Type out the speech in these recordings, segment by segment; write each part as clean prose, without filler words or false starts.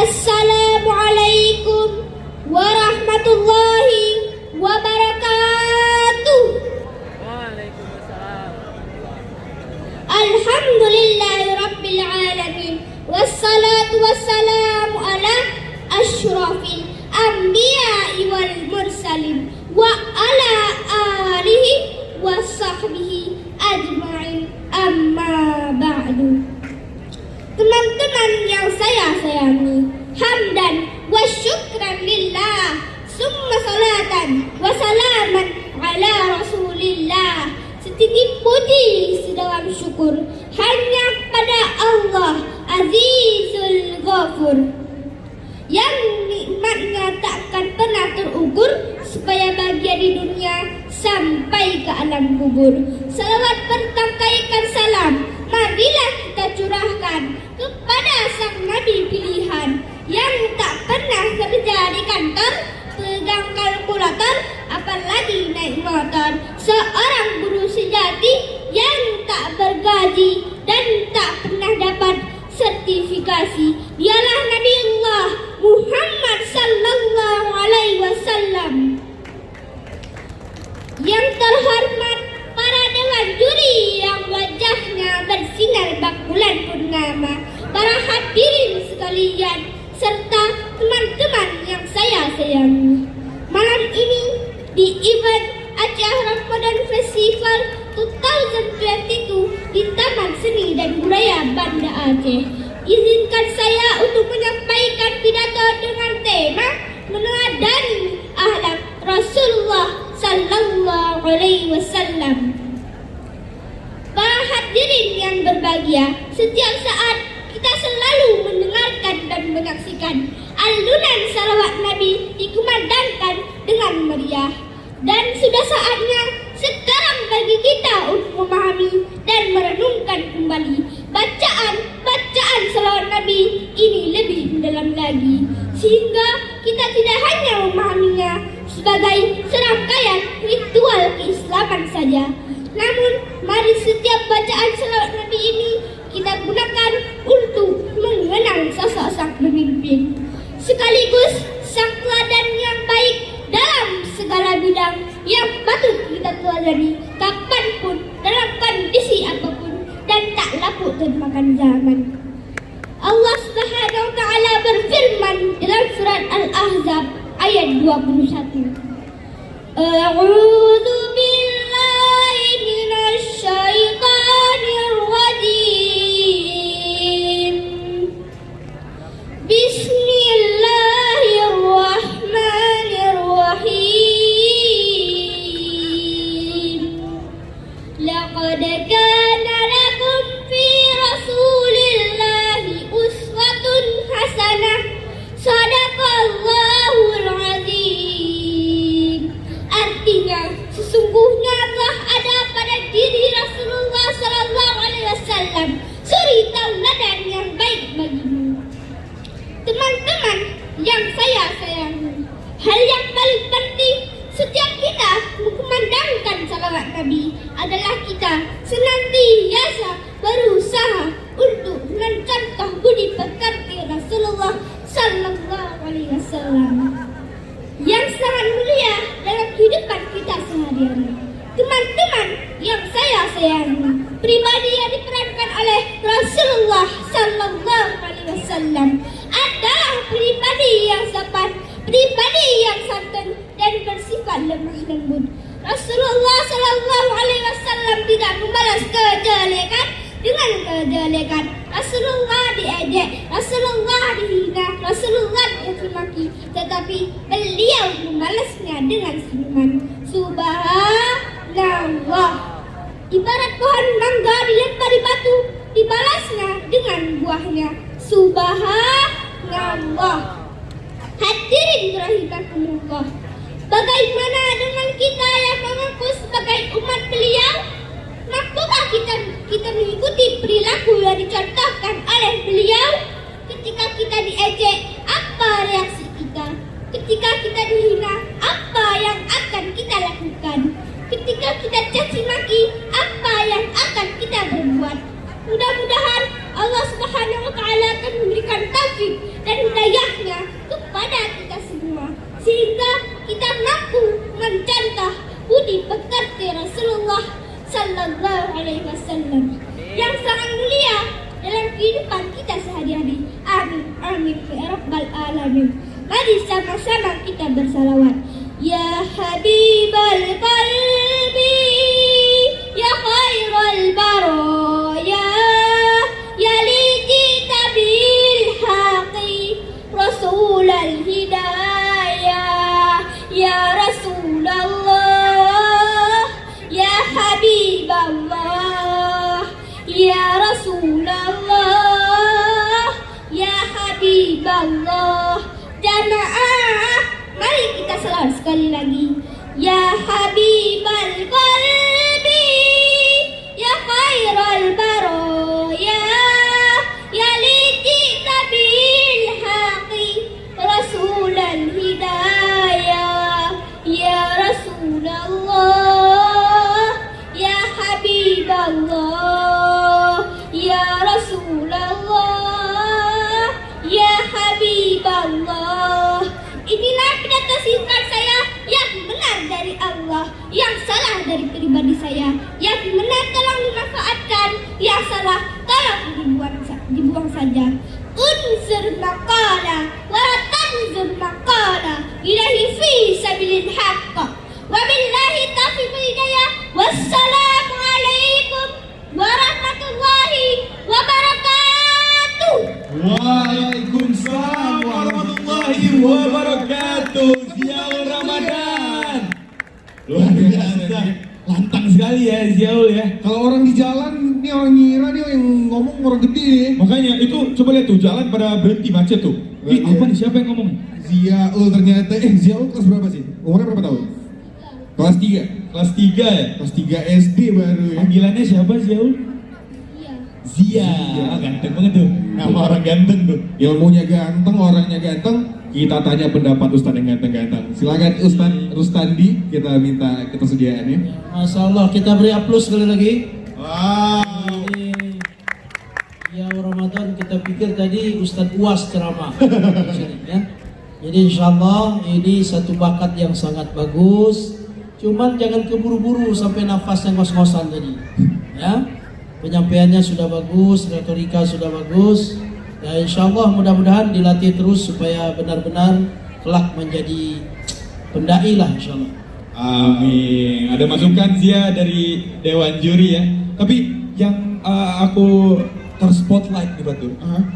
Assalamualaikum warahmatullahi wabarakatuh. Waalaikumsalam. Alhamdulillahi rabbil alamin. Wassalatu wassalamu ala asyrafil anbiya'i wal mursalin wa ala alihi wa sahbihi ajma'in, amma ba'du. Teman-teman yang saya sayangi, hamdan wa syukran lillah, summa salatan wa salaman ala rasulillah. Setitip puji sedalam syukur hanya pada Allah Azizul Ghafur, yang nikmatnya takkan pernah terukur, supaya bahagia di dunia sampai ke alam kubur. Salawat bertangkaikan salam marilah kita curahkan kepada sang Nabi pilihan, yang tak pernah kerja di kantor, pegang kalkulator, apalagi naik motor. Seorang guru sejati yang tak bergaji dan tak pernah dapat sertifikasi. Dialah Nabiullah Muhammad sallallahu alaihi wasallam. Yang terhormat para dewan juri yang wajahnya bersinar bak bulan purnama, para hadirin sekalian, serta teman-teman yang saya sayangi. Malam ini di event Aceh Ramadan Festival 2022 di Taman Seni dan Budaya Banda Aceh, izinkan saya untuk menyampaikan pidato dengan tema meneladani akhlak Rasulullah sallallahu alaihi wasallam. Para hadirin yang berbahagia, setiap saat kita selalu mendengarkan dan menyaksikan alunan salawat Nabi dikumandangkan dengan meriah. Dan sudah saatnya sekarang bagi kita untuk memahami dan merenungkan kembali bacaan salawat Nabi ini lebih mendalam lagi, sehingga kita tidak hanya memahaminya sebagai serangkaian ritual keislaman saja, namun mari setiap bacaan salawat Nabi ini kita gunakan untuk mengenang sosok sang pemimpin, sekaligus sang teladan yang baik dalam segala bidang yang patut kita teladani kapanpun, dalam kondisi apapun, dan tak lapuk termakan zaman. Allah Subhanahu wa taala berfirman dalam surat Al-Ahzab ayat 21. A'udzu billahi minasy syaithanir rajim. Bismillahirrahmanirrahim. Laqad kana lakum fi rasulillahi uswatun hasanah. Shadaqallahul azim. Artinya, sesungguhnya telah ada pada diri Rasulullah sallallahu alaihi wasallam suri tauladan yang baik bagimu. Teman-teman yang saya sayangi, hal yang paling penting setiap kita mengkumandangkan salawat Nabi adalah kita senantiasa berusaha untuk mencontoh budi pekerti Rasulullah sallallahu alaihi wasallam yang sangat mulia dalam kehidupan kita sehari-hari. Teman-teman yang saya sayangi, pribadi yang diperankan oleh Rasulullah sallallahu alaihi wasallam adalah pribadi yang sopan, pribadi yang santun dan bersifat lemah lembut. Rasulullah sallallahu alaihi wasallam tidak membalas kejelekan dengan kejelekan. Rasulullah diejek, Rasulullah dihina, Rasulullah dicacimaki, tetapi beliau membalasnya dengan senyuman. Subhanallah. Ibarat pohon mangga dilempari batu, dibalasnya dengan buahnya. Subhanallah. Hadirin rahimakumullah, bagaimana dengan kita yang mengaku sebagai umat beliau? Mampukah kita mengikuti perilaku yang dicontohkan oleh beliau? Ketika kita diejek, apa reaksi kita? Ketika kita dihina, apa yang akan kita lakukan? Ketika kita caci maki, apa yang akan kita berbuat? Mudah-mudahan Allah Subhanahu wa ta'ala akan memberikan taufik dan hidayahnya kepada kita semua, sehingga kita mampu mencontoh budi pekerti Rasulullah Sallallahu Alaihi Wasallam yang sangat mulia dalam kehidupan kita sehari-hari. Amin, amin, ya Rabbal Alamin. Mari sama-sama kita bersalawat. Ya Habibal Qalbi, Ya Khairul Baraya, Ya Lijita Bil Haqi, Rasulul Hidayah, Ya Rasulullah, Ya Habiballah, Ya Rasulullah, Ya Habiballah. Jamaah, mari kita selawat sekali lagi. Ya Habibal Qalbi, Ya Khairul Baraya, Ya Lijita Bil Haqi, Rasulul Hidayah, Ya Rasulullah, Ya Habiballah, Ya Rasulullah, Ya Habiballah. Inilah pidato singkat saya yang benar dari Allah, yang salah dari pribadi saya. Yang benar tolong dimanfaatkan, yang salah tolong dibuang saja. Unsur maqala wa tanzur maqala ilahi fi sabilil haqq. Wabillahi taufiq wal hidayah. Wassalamu alaikum warahmatullahi wabarakatuh. Waalaikumsalam warahmatullahi wabarakatuh. Ziaul Ramadan. Luar biasa. Lantang sekali ya Ziaul ya. Kalau orang di jalan, nih orang ngira nih yang ngomong orang gede nih. Makanya itu coba lihat tuh jalan pada berhenti macet tuh. Ih, Iya. apa nih, siapa yang ngomong? Ziaul ternyata, Ziaul kelas berapa sih? Umurnya berapa tahun? Kelas 3. Kelas 3 ya? Kelas 3 SD baru ya. Panggilannya siapa Ziaul? Iya. Zia. Ah, ganteng banget tuh. Nama orang ganteng tuh. Ilmunya ganteng, orangnya ganteng. Kita tanya pendapat Ustadz yang ganteng-ganteng. Silakan Ustadz Rustandi, kita minta ketersediaannya. Masya Allah, kita beri aplaus sekali lagi. Wow. Ini ya Ramadan, kita pikir tadi Ustadz UAS ceramah. Ya. Jadi insya Allah ini satu bakat yang sangat bagus. Cuman jangan keburu-buru sampai nafasnya ngos-ngosan tadi. Ya, penyampaiannya sudah bagus, retorika sudah bagus. Ya insya Allah mudah-mudahan dilatih terus supaya benar-benar kelak menjadi pendai lah insya Allah. Amin. Ada masukan Zia dari Dewan Juri ya. Tapi yang aku terspotlight nih Batu.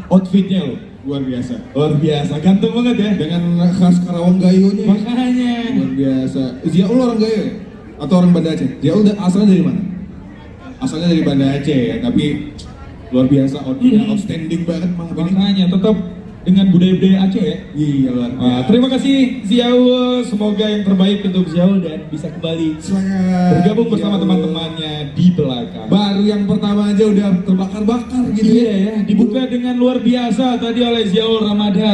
Outfitnya loh Luar biasa. luar biasa, ganteng banget ya. Dengan khas Karawang Gayonya. Makanya. Luar biasa. Ziaul orang Gayo ya? Atau orang Banda Aceh? Ziaul asalnya dari mana? Asalnya dari Banda Aceh ya, tapi luar biasa, outfitnya outstanding banget malam ini. Makanya tetap dengan budaya-budaya Aceh ya. Iya luar biasa. Terima kasih Ziaul, semoga yang terbaik untuk Ziaul dan bisa kembali Silakan. bergabung bersama Ziaul. teman-temannya di belakang. Baru yang pertama aja udah terbakar-bakar gitu Iya ya, dibuka dengan luar biasa tadi oleh Ziaul Ramadan.